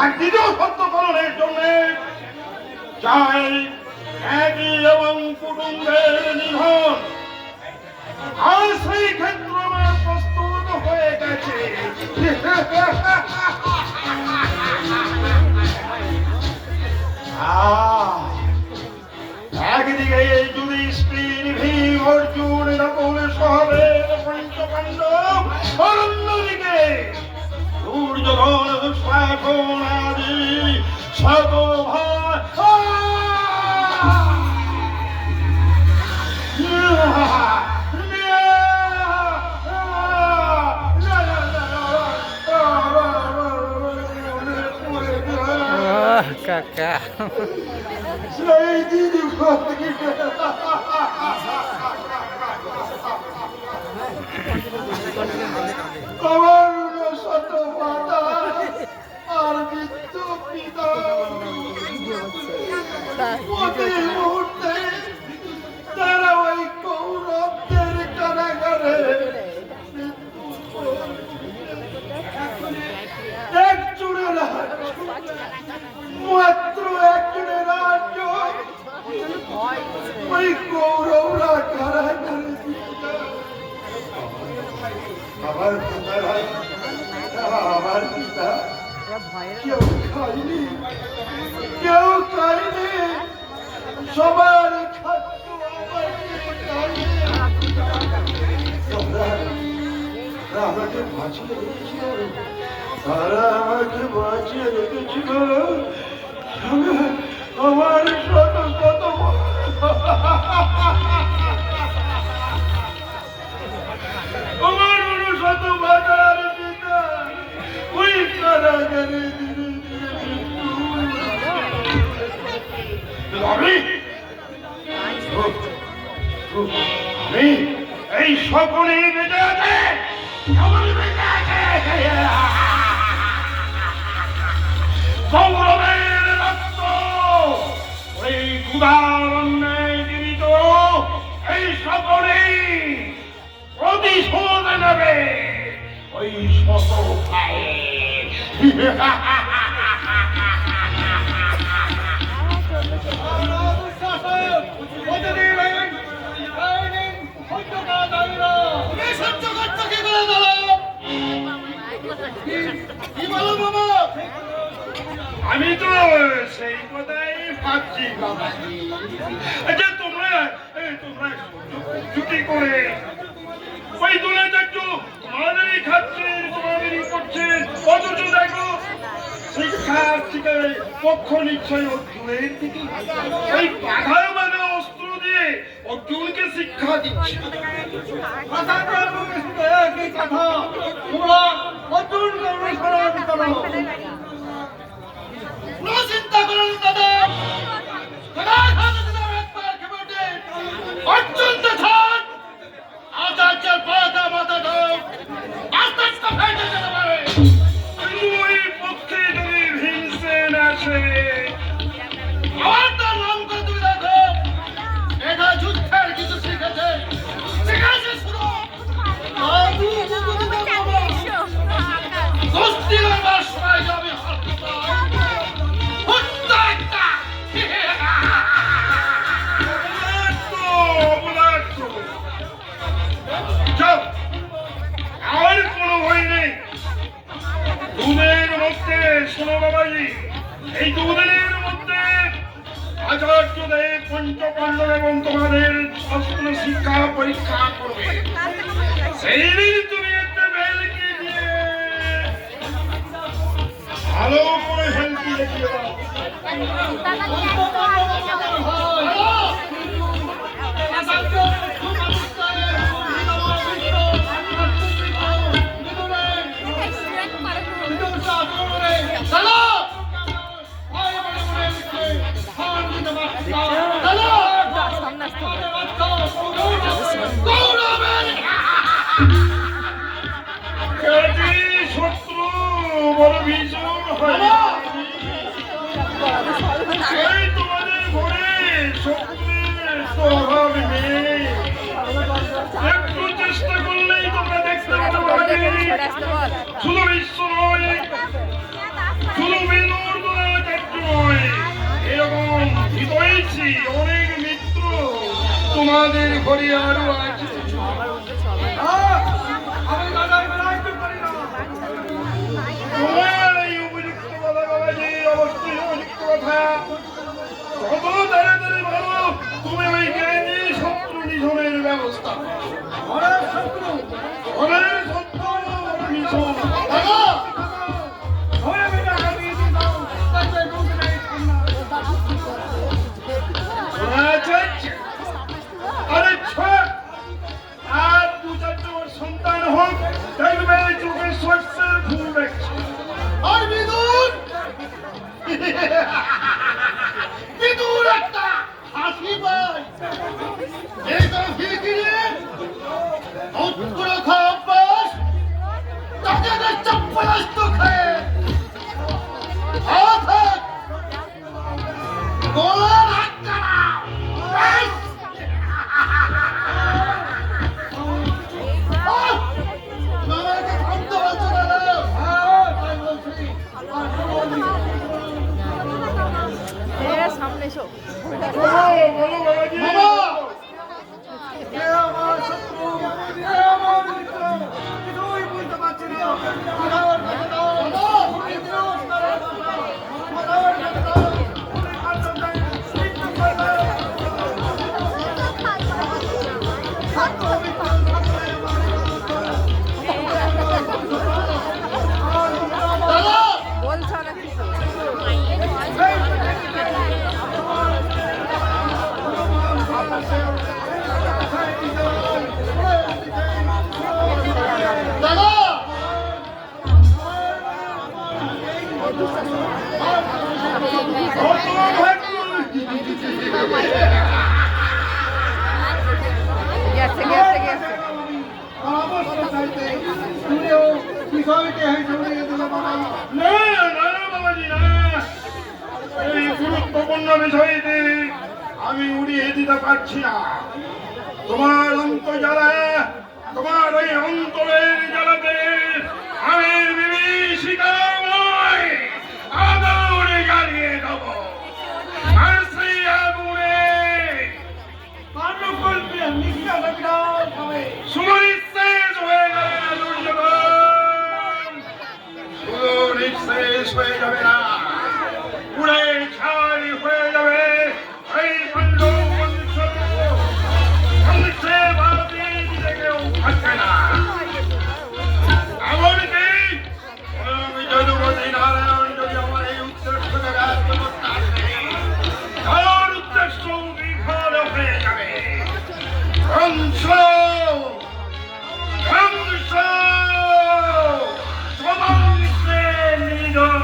আর দ্বিতীয় সত্য পালনের জন্য চাই একই এবং কুটুম্বের নিধন। আর সেই ক্ষেত্র আমার প্রস্তুত হয়ে গেছে। একদিকে এই যুধিষ্ঠির, ভীম, অর্জুন, নকুল, সহদেব, পঞ্চপাণ্ডব, আর অন্যদিকে দুর্যোধন, দুঃশাসন আদি শত ভাই। কাকা আমার শত মাতা আর মৃত্যু পিতা প্রতি মুহূর্তে তারা ওই কৌরবদের কারাগারে একজনের মাত্র একজনের রাজ্য ওই কৌরবরা কারাগারে আমার পিতারা, আমার পিতা কেউ খায়নি, কেউ খায়নি, সবার খাদ্য আমাকে বাঁচিয়ে রেখেছিল, তারা আমাকে বাঁচিয়ে রেখেছিল। আমার শত শত আমার শত বাজার পিতা ওই কারাগারে ধীরে ধীরে আমি এই সকলেই বেঁচে আছে, বেঁচে আছে। কৌরবের রক্ত ওই ক্ষুধারণ্যে জীবিত, এই সকলেই প্রতিশোধ নেবে ওই শত ভাই। আমি তো সেই কথাই ভাবছি। আচ্ছা তোমরা ছুটি করে ওই দোলে দেখছো তোমাদেরই খাচ্ছেন, তোমাদেরই করছেন, অথচ দেখো শিক্ষার থেকে পক্ষ নিশ্চয় অর্জুনের দিকে ওই বাধার বাধা অস্ত্র দিয়ে অর্জুনকে শিক্ষা দিচ্ছে। চিন্তা করেন তাদের অত্যন্ত আচার্যের পাতা মাথা আস্তে আস্তে ফেটে যেতে পারে। ওই পক্ষে যদি ভীমসেন আসে, আমার তার নাম করে তুমি দেখো এটা যুদ্ধের কিছু শিখেছে, শিখেছে শুরু দোস্তি করবার সময় যাবে আর কোনো ভয় নেই। দুধের মধ্যে শোনো বাবাজি, এই দুধের মধ্যে আচার্যদেব পঞ্চপাণ্ডব এবং তোমাদের অস্ত্র শিক্ষা পরীক্ষা করবে। সেই দিন তুমি একটা বেলকি দিয়ে ভালো করে হেলকি দেখিয়ে দাও। শত্রু বড় ভীষণ হয়, তোমাদের ঘরে শত্রুর স্বভাব নেই। একটু চেষ্টা করলেই তোমরা দেখতে পাবে শুধু বিশ্ব নয়, শুধু বিন্দু বলছি অনেক মিত্র তোমাদের ঘরে আরো আছে। আমি দাদার বেলাইতে পারি না। তোমার এই উপযুক্ত কথা বলা যে অবশ্যই উপযুক্ত কথা। কত তাড়াতাড়ি ভালো তুমি ওই জ্ঞানী শত্রু নিধনের ব্যবস্থা করো। ঘরের শত্রু ঘরের শত্রু নিধন দাদা ঘরে বেলা হারিয়ে দিয়ে দাও। তাতে রোগ নেই ঠান্ডা। আচ্ছা আরে ছোট আর দু চারজন সন্তান হোক দেখবে চোখে শস্যের ফুল দেখছে। আর বিদুর বিদুর একটা হাসি পায়। এই তো ফিরকিরে অন্তর খাবাস তাকে চপ্পলাস্ত খায় অর্থাৎ গোলার হাক্কারা বাবাকে থামতে বলছো না। তাই বলছি সামনে এসো। বলো বাবাজি। বাবা এ আমার শত্রু এ আমার মিত্র কিছুই বুঝতে পারছি না। খোদার কাছে দাও তুমি তিরস্কারের কথা খোদার কাছে দাও তুমি খাদ্য চাই মৃত্যু করবে। দাদা বলছো না কিছু। দাদা গেছে গেছে গেছে। পরামর্শ চাইতে তুমিও বিষয়টি জড়িয়ে দিলে বাবা। না না বাবাজি না, এই গুরুত্বপূর্ণ বিষয়টি আমি উড়িয়ে দিতে পারছি না। তোমার অন্তর্জালা তোমার ওই অন্তরের জ্বালাতে আমি বিভীষিকাময় আগুনে জ্বালিয়ে দেব। আর সেই আগুনে পাণ্ডবকুলকে নিঃশ্বাস বিরাজ হবে। সুনিঃশেষ হয়ে যাবে না দুর্যোধন, শুধু নিঃশেষ হয়ে যাবে না, পুড়ে ছাই হয়ে যাবে এই পাণ্ডব বংশ। ধ্বংসে ভারতে দিতে কেউ থাকবে না। এমনকি আমি যদুপতি নারায়ণ যদি আমার এই উদ্দেশ্যকে ব্যর্থ করতে আসে, তার উদ্দেশ্য বিফল হয়ে যাবে। ধ্বংস ধ্বংস ধ্বংসে নিধন।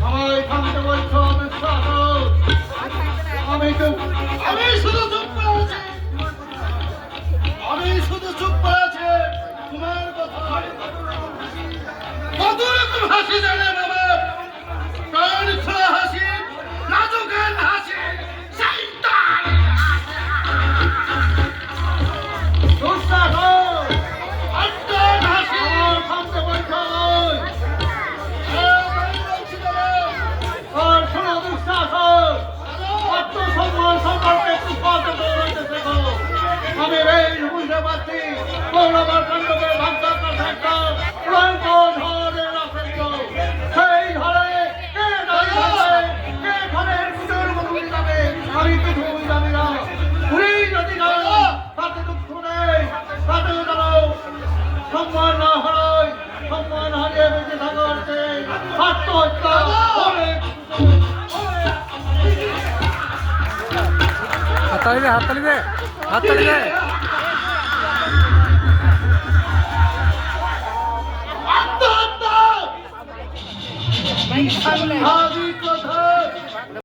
আমায় থামতে বলছো বিশ্বাস। আমি শুধু চুপ করে আছি। আমি শুধু চুপ করে আছি। তোমার কথা কত রকম হাসি জানে বাবা। প্রাণ খোলা হাসি, লাজুকের হাসি, শয়তান দুঃসাহস আত্মার হাসি। থামতে বলছো আর শোনো দুঃসাহস আত্মসম্মান সম্পর্কে একটু সচেতন হইতে শেখো। আমি বেশ বুঝতে পারছি কৌরবার কাণ্ডকে ভাগ্যার একটা প্রয়ঙ্ক ঝড়ের আসক্ত। সেই ঝড়ে কে দাঁড়িয়ে কে ঘরের ভিতর মধ্যে যাবে আমি কিছুই জানি না। ঘুরি যদি যাও তাতে দুঃখ নেই, তাতেও জানো সম্মান না হারাই, সম্মান হারিয়ে বেঁচে থাকার চেয়ে আত্মহত্যা অনেক হাততালি দে হাততালি দে হাততালি দে